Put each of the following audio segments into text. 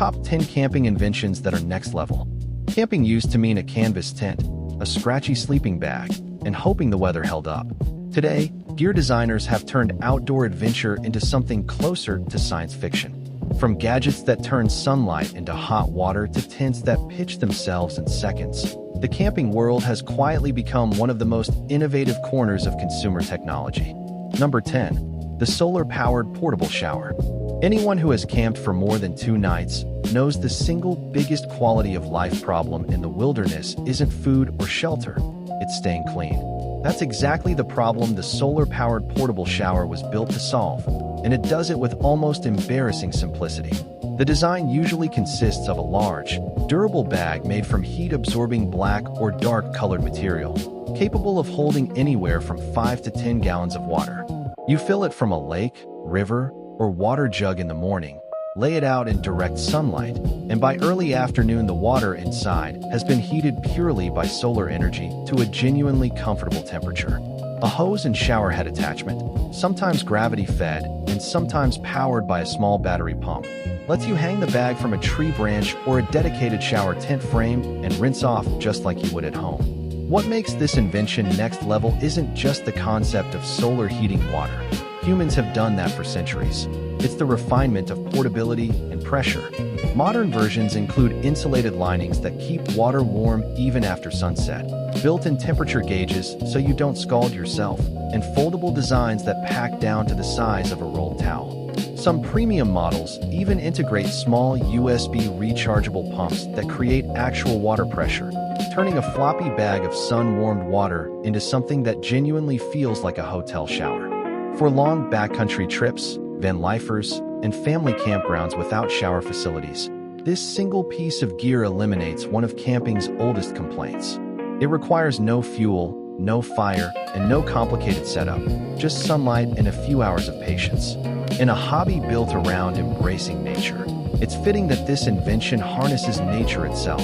Top 10 Camping Inventions That Are Next Level. Camping used to mean a canvas tent, a scratchy sleeping bag, and hoping the weather held up. Today, gear designers have turned outdoor adventure into something closer to science fiction. From gadgets that turn sunlight into hot water to tents that pitch themselves in seconds, the camping world has quietly become one of the most innovative corners of consumer technology. Number 10. The solar-powered portable shower. Anyone who has camped for more than 2 nights knows the single biggest quality of life problem in the wilderness isn't food or shelter, it's staying clean. That's exactly the problem the solar-powered portable shower was built to solve, and it does it with almost embarrassing simplicity. The design usually consists of a large, durable bag made from heat-absorbing black or dark-colored material, capable of holding anywhere from 5 to 10 gallons of water. You fill it from a lake, river, or water jug in the morning, lay it out in direct sunlight, and by early afternoon the water inside has been heated purely by solar energy to a genuinely comfortable temperature. A hose and shower head attachment, sometimes gravity-fed and sometimes powered by a small battery pump, lets you hang the bag from a tree branch or a dedicated shower tent frame and rinse off just like you would at home. What makes this invention next level isn't just the concept of solar heating water. Humans have done that for centuries. It's the refinement of portability and pressure. Modern versions include insulated linings that keep water warm even after sunset, built-in temperature gauges so you don't scald yourself, and foldable designs that pack down to the size of a rolled towel. Some premium models even integrate small USB rechargeable pumps that create actual water pressure, turning a floppy bag of sun-warmed water into something that genuinely feels like a hotel shower. For long backcountry trips, van lifers, and family campgrounds without shower facilities, this single piece of gear eliminates one of camping's oldest complaints. It requires no fuel, no fire, and no complicated setup, just sunlight and a few hours of patience. In a hobby built around embracing nature, it's fitting that this invention harnesses nature itself,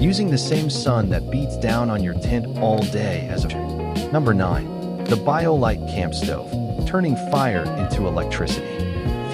using the same sun that beats down on your tent all day as a... Number 9. The Biolite CampStove, turning fire into electricity.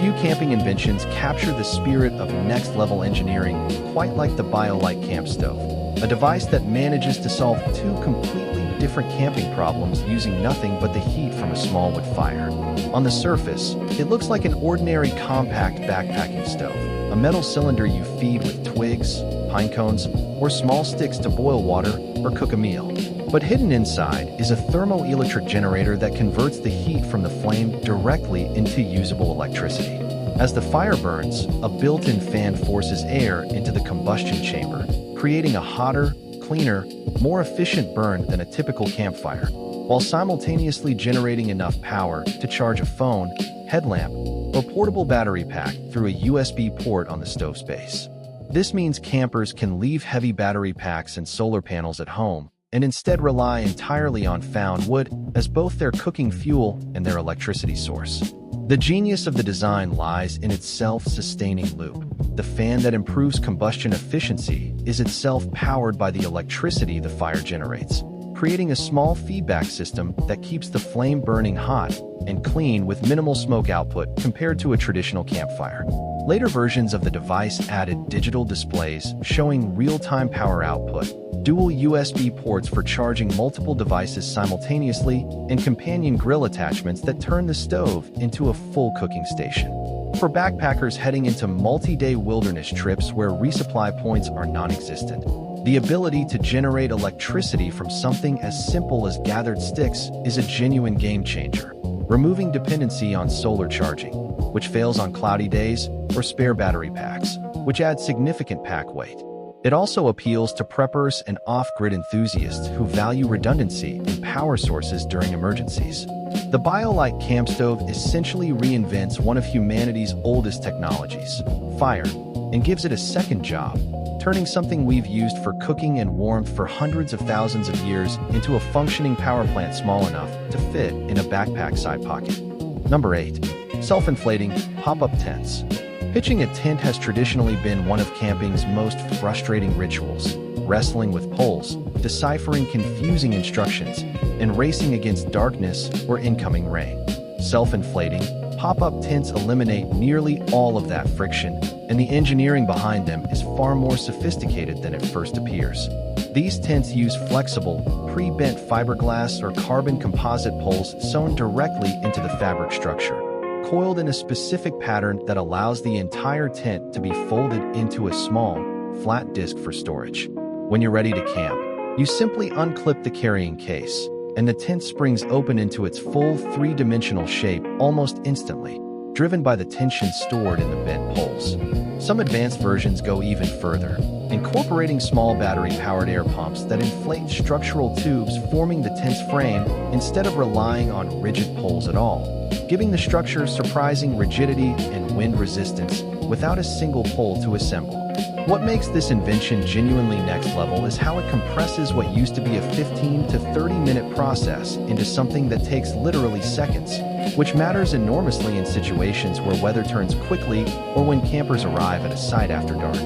Few camping inventions capture the spirit of next-level engineering quite like the Biolite CampStove, a device that manages to solve 2 completely different camping problems using nothing but the heat from a small wood fire. On the surface, it looks like an ordinary compact backpacking stove, a metal cylinder you feed with twigs, pine cones, or small sticks to boil water or cook a meal. But hidden inside is a thermoelectric generator that converts the heat from the flame directly into usable electricity. As the fire burns, a built-in fan forces air into the combustion chamber, creating a hotter, cleaner, more efficient burn than a typical campfire, while simultaneously generating enough power to charge a phone, headlamp, or portable battery pack through a USB port on the stove's base. This means campers can leave heavy battery packs and solar panels at home and instead rely entirely on found wood as both their cooking fuel and their electricity source. The genius of the design lies in its self-sustaining loop. The fan that improves combustion efficiency is itself powered by the electricity the fire generates, creating a small feedback system that keeps the flame burning hot and clean with minimal smoke output compared to a traditional campfire. Later versions of the device added digital displays showing real-time power output, dual USB ports for charging multiple devices simultaneously, and companion grill attachments that turn the stove into a full cooking station. For backpackers heading into multi-day wilderness trips where resupply points are non-existent, the ability to generate electricity from something as simple as gathered sticks is a genuine game-changer, removing dependency on solar charging, which fails on cloudy days, or spare battery packs, which add significant pack weight. It also appeals to preppers and off-grid enthusiasts who value redundancy and power sources during emergencies. The Biolite CampStove essentially reinvents one of humanity's oldest technologies, fire, and gives it a second job, turning something we've used for cooking and warmth for hundreds of thousands of years into a functioning power plant small enough to fit in a backpack side pocket. Number 8. Self-inflating pop-up tents. Pitching a tent has traditionally been one of camping's most frustrating rituals, wrestling with poles, deciphering confusing instructions, and racing against darkness or incoming rain. Self-inflating, pop-up tents eliminate nearly all of that friction and the engineering behind them is far more sophisticated than it first appears. These tents use flexible, pre-bent fiberglass or carbon composite poles sewn directly into the fabric structure, coiled in a specific pattern that allows the entire tent to be folded into a small, flat disc for storage. When you're ready to camp, you simply unclip the carrying case, and the tent springs open into its full three-dimensional shape almost instantly, driven by the tension stored in the bent poles. Some advanced versions go even further, incorporating small battery-powered air pumps that inflate structural tubes forming the tent's frame instead of relying on rigid poles at all, giving the structure surprising rigidity and wind resistance without a single pole to assemble. What makes this invention genuinely next level is how it compresses what used to be a 15 to 30-minute process into something that takes literally seconds, which matters enormously in situations where weather turns quickly or when campers arrive at a site after dark.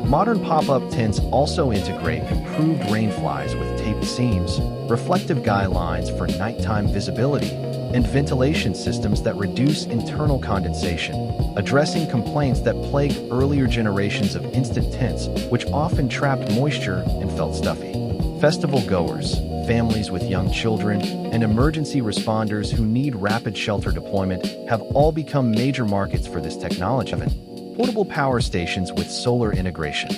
Modern pop-up tents also integrate improved rain flies with taped seams, reflective guy lines for nighttime visibility, and ventilation systems that reduce internal condensation, addressing complaints that plagued earlier generations of instant tents, which often trapped moisture and felt stuffy. Festival goers, families with young children, and emergency responders who need rapid shelter deployment have all become major markets for this technology. Portable power stations with solar integration.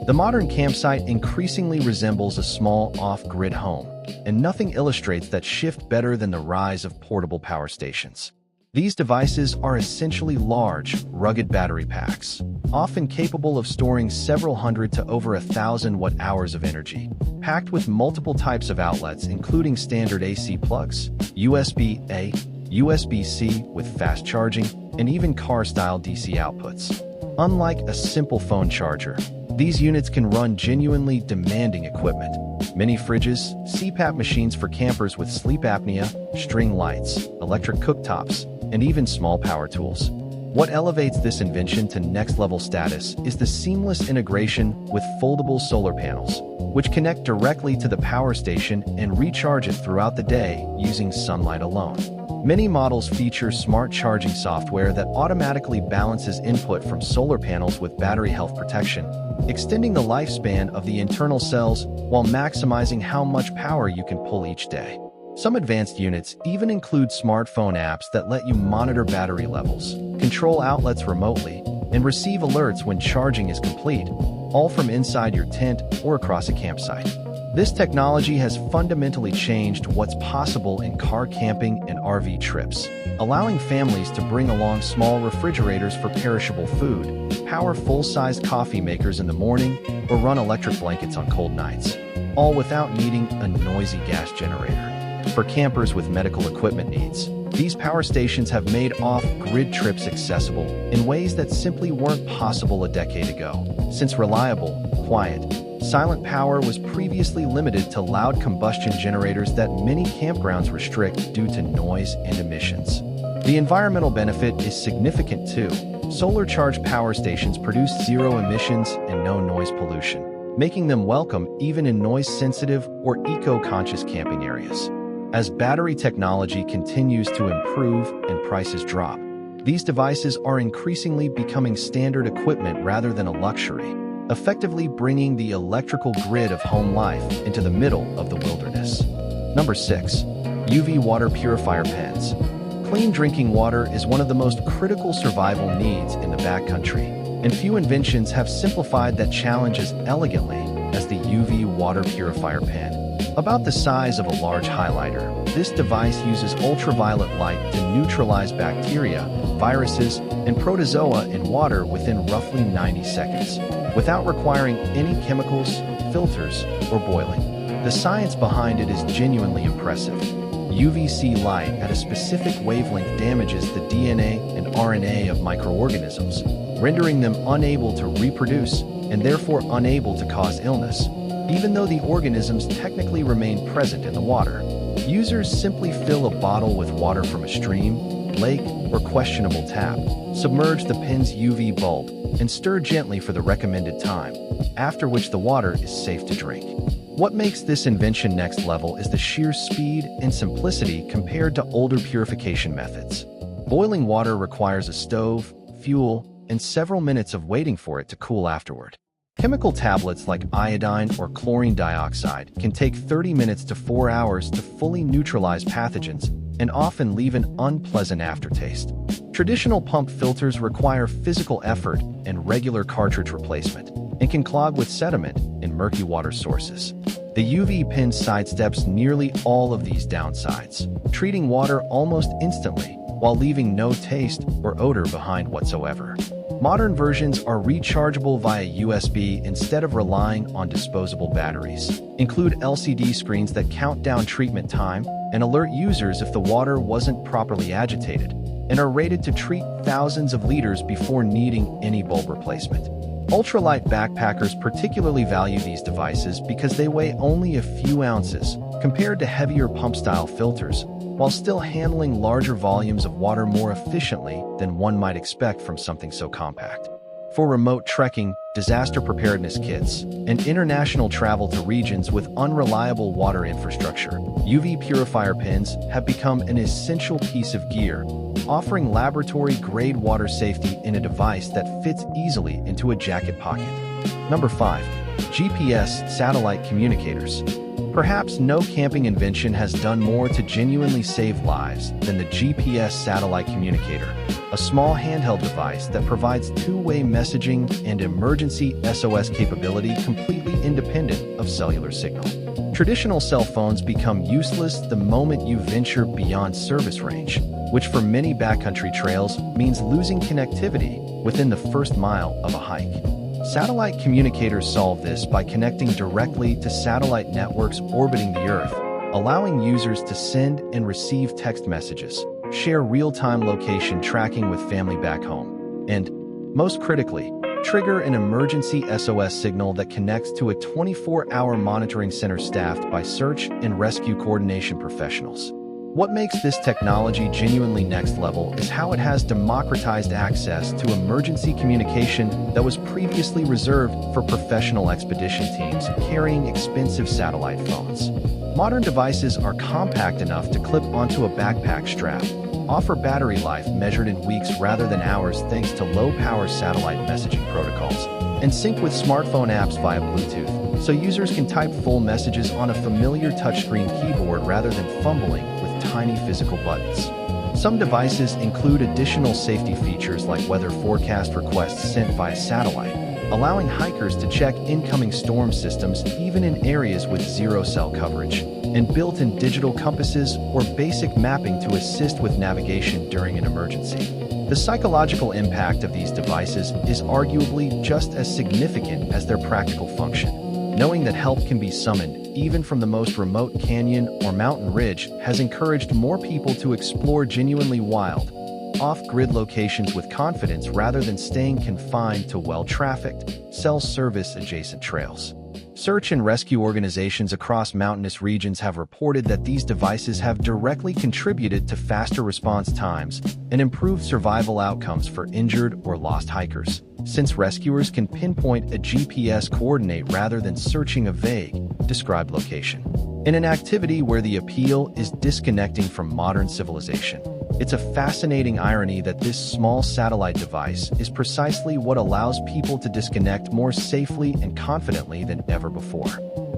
The modern campsite increasingly resembles a small off-grid home, and nothing illustrates that shift better than the rise of portable power stations. These devices are essentially large, rugged battery packs, often capable of storing several hundred to over 1,000 watt-hours of energy, packed with multiple types of outlets including standard AC plugs, USB-A, USB-C with fast charging, and even car-style DC outputs. Unlike a simple phone charger, these units can run genuinely demanding equipment. Mini fridges, CPAP machines for campers with sleep apnea, string lights, electric cooktops, and even small power tools. What elevates this invention to next-level status is the seamless integration with foldable solar panels, which connect directly to the power station and recharge it throughout the day using sunlight alone. Many models feature smart charging software that automatically balances input from solar panels with battery health protection, extending the lifespan of the internal cells while maximizing how much power you can pull each day. Some advanced units even include smartphone apps that let you monitor battery levels, control outlets remotely, and receive alerts when charging is complete, all from inside your tent or across a campsite. This technology has fundamentally changed what's possible in car camping and RV trips, allowing families to bring along small refrigerators for perishable food, power full-size coffee makers in the morning, or run electric blankets on cold nights, all without needing a noisy gas generator. For campers with medical equipment needs, these power stations have made off-grid trips accessible in ways that simply weren't possible a decade ago, since reliable, quiet, silent power was previously limited to loud combustion generators that many campgrounds restrict due to noise and emissions. The environmental benefit is significant too. Solar-charged power stations produce zero emissions and no noise pollution, making them welcome even in noise-sensitive or eco-conscious camping areas. As battery technology continues to improve and prices drop, these devices are increasingly becoming standard equipment rather than a luxury, effectively bringing the electrical grid of home life into the middle of the wilderness. Number 6. UV water purifier pens. Clean drinking water is one of the most critical survival needs in the backcountry, and few inventions have simplified that challenge as elegantly as the UV water purifier pen. About the size of a large highlighter, this device uses ultraviolet light to neutralize bacteria, viruses, and protozoa in water within roughly 90 seconds, without requiring any chemicals, filters, or boiling. The science behind it is genuinely impressive. UVC light at a specific wavelength damages the DNA and RNA of microorganisms, rendering them unable to reproduce and therefore unable to cause illness, even though the organisms technically remain present in the water. Users simply fill a bottle with water from a stream, lake, or questionable tap, submerge the pen's UV bulb, and stir gently for the recommended time, after which the water is safe to drink. What makes this invention next level is the sheer speed and simplicity compared to older purification methods. Boiling water requires a stove, fuel, and several minutes of waiting for it to cool afterward. Chemical tablets like iodine or chlorine dioxide can take 30 minutes to 4 hours to fully neutralize pathogens and often leave an unpleasant aftertaste. Traditional pump filters require physical effort and regular cartridge replacement, and can clog with sediment in murky water sources. The UV pin sidesteps nearly all of these downsides, treating water almost instantly while leaving no taste or odor behind whatsoever. Modern versions are rechargeable via USB instead of relying on disposable batteries, include LCD screens that count down treatment time and alert users if the water wasn't properly agitated, and are rated to treat thousands of liters before needing any bulb replacement. Ultralight backpackers particularly value these devices because they weigh only a few ounces compared to heavier pump-style filters, while still handling larger volumes of water more efficiently than one might expect from something so compact. For remote trekking, disaster preparedness kits, and international travel to regions with unreliable water infrastructure, UV purifier pins have become an essential piece of gear, offering laboratory-grade water safety in a device that fits easily into a jacket pocket. Number 5. GPS Satellite Communicators. Perhaps no camping invention has done more to genuinely save lives than the GPS Satellite Communicator, a small handheld device that provides two-way messaging and emergency SOS capability completely independent of cellular signal. Traditional cell phones become useless the moment you venture beyond service range, which for many backcountry trails means losing connectivity within the first mile of a hike. Satellite communicators solve this by connecting directly to satellite networks orbiting the Earth, allowing users to send and receive text messages, share real-time location tracking with family back home, and, most critically, trigger an emergency SOS signal that connects to a 24-hour monitoring center staffed by search and rescue coordination professionals. What makes this technology genuinely next level is how it has democratized access to emergency communication that was previously reserved for professional expedition teams carrying expensive satellite phones. Modern devices are compact enough to clip onto a backpack strap, offer battery life measured in weeks rather than hours thanks to low-power satellite messaging protocols, and sync with smartphone apps via Bluetooth, so users can type full messages on a familiar touchscreen keyboard rather than fumbling with tiny physical buttons. Some devices include additional safety features like weather forecast requests sent via satellite, allowing hikers to check incoming storm systems even in areas with zero cell coverage, and built-in digital compasses or basic mapping to assist with navigation during an emergency. The psychological impact of these devices is arguably just as significant as their practical function. Knowing that help can be summoned even from the most remote canyon or mountain ridge has encouraged more people to explore genuinely wild, off-grid locations with confidence rather than staying confined to well-trafficked, cell-service-adjacent trails. Search and rescue organizations across mountainous regions have reported that these devices have directly contributed to faster response times and improved survival outcomes for injured or lost hikers, since rescuers can pinpoint a GPS coordinate rather than searching a vague, described location. In an activity where the appeal is disconnecting from modern civilization, it's a fascinating irony that this small satellite device is precisely what allows people to disconnect more safely and confidently than ever before.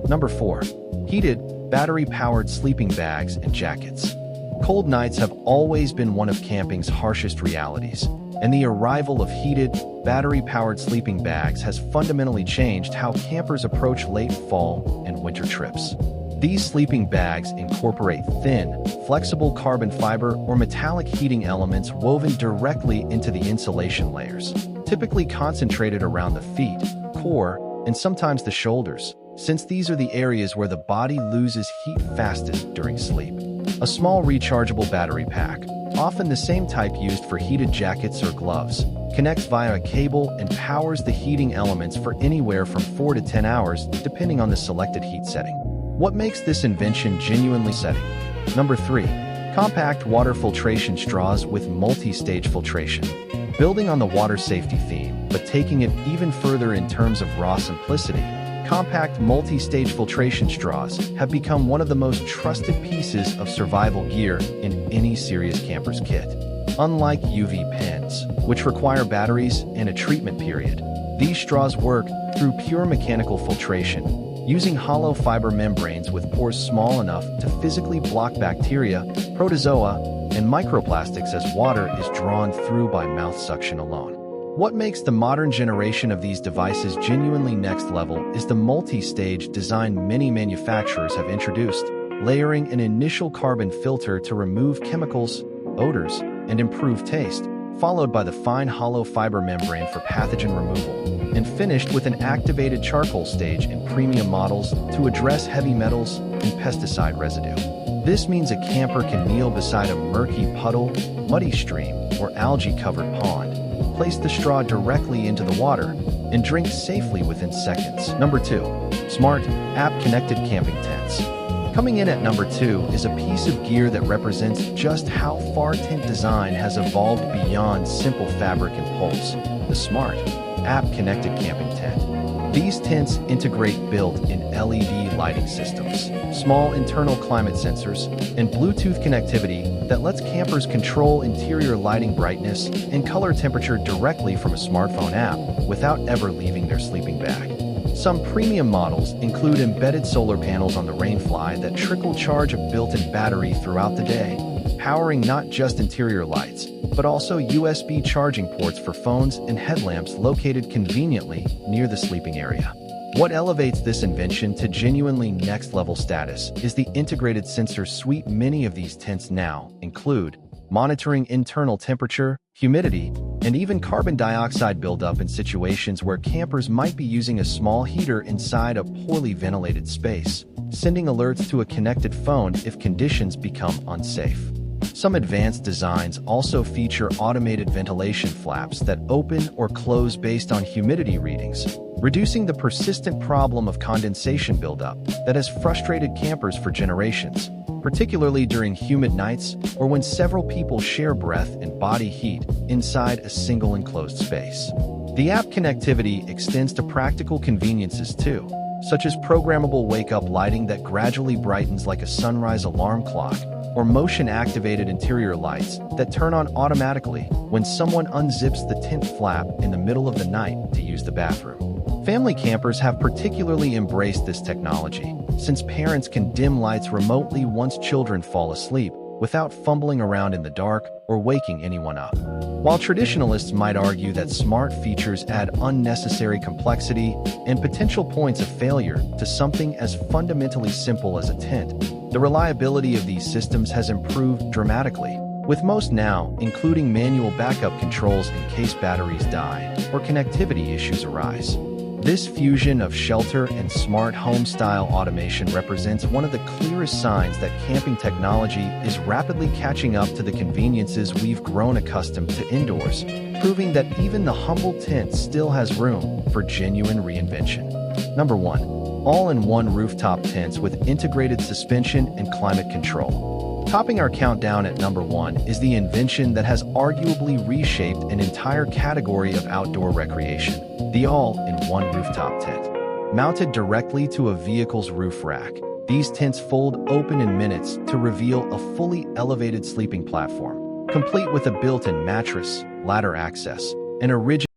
Number 4. Heated, battery-powered sleeping bags and jackets. Cold nights have always been one of camping's harshest realities, and the arrival of heated, battery-powered sleeping bags has fundamentally changed how campers approach late fall and winter trips. These sleeping bags incorporate thin, flexible carbon fiber or metallic heating elements woven directly into the insulation layers, typically concentrated around the feet, core, and sometimes the shoulders, since these are the areas where the body loses heat fastest during sleep. A small rechargeable battery pack, often the same type used for heated jackets or gloves, connects via a cable and powers the heating elements for anywhere from 4 to 10 hours, depending on the selected heat setting. What makes this invention genuinely setting? Number 3. Compact water filtration straws with multi-stage filtration. Building on the water safety theme, but taking it even further in terms of raw simplicity, compact multi-stage filtration straws have become one of the most trusted pieces of survival gear in any serious camper's kit. Unlike UV pens, which require batteries and a treatment period, these straws work through pure mechanical filtration, using hollow fiber membranes with pores small enough to physically block bacteria, protozoa, and microplastics as water is drawn through by mouth suction alone. What makes the modern generation of these devices genuinely next level is the multi-stage design many manufacturers have introduced, layering an initial carbon filter to remove chemicals, odors, and improve taste, followed by the fine hollow fiber membrane for pathogen removal, and finished with an activated charcoal stage in premium models to address heavy metals and pesticide residue. This means a camper can kneel beside a murky puddle, muddy stream, or algae-covered pond, place the straw directly into the water, and drink safely within seconds. Number 2. Smart, app-connected camping tents. Coming in at number 2 is a piece of gear that represents just how far tent design has evolved beyond simple fabric and poles: the Smart, app-connected camping tent. These tents integrate built-in LED lighting systems, small internal climate sensors, and Bluetooth connectivity that lets campers control interior lighting brightness and color temperature directly from a smartphone app without ever leaving their sleeping bag. Some premium models include embedded solar panels on the Rainfly that trickle charge a built-in battery throughout the day, powering not just interior lights, but also USB charging ports for phones and headlamps located conveniently near the sleeping area. What elevates this invention to genuinely next-level status is the integrated sensor suite. Many of these tents now include monitoring internal temperature, humidity, and even carbon dioxide buildup in situations where campers might be using a small heater inside a poorly ventilated space, sending alerts to a connected phone if conditions become unsafe. Some advanced designs also feature automated ventilation flaps that open or close based on humidity readings, reducing the persistent problem of condensation buildup that has frustrated campers for generations, particularly during humid nights or when several people share breath and body heat inside a single enclosed space. The app connectivity extends to practical conveniences too, such as programmable wake-up lighting that gradually brightens like a sunrise alarm clock, or motion-activated interior lights that turn on automatically when someone unzips the tent flap in the middle of the night to use the bathroom. Family campers have particularly embraced this technology, since parents can dim lights remotely once children fall asleep without fumbling around in the dark or waking anyone up. While traditionalists might argue that smart features add unnecessary complexity and potential points of failure to something as fundamentally simple as a tent, the reliability of these systems has improved dramatically, with most now including manual backup controls in case batteries die or connectivity issues arise. This fusion of shelter and smart home-style automation represents one of the clearest signs that camping technology is rapidly catching up to the conveniences we've grown accustomed to indoors, proving that even the humble tent still has room for genuine reinvention. Number 1. All-in-one rooftop tents with integrated suspension and climate control. Topping our countdown at number 1 is the invention that has arguably reshaped an entire category of outdoor recreation: the all-in-one rooftop tent. Mounted directly to a vehicle's roof rack, these tents fold open in minutes to reveal a fully elevated sleeping platform, complete with a built-in mattress, ladder access, and a rigid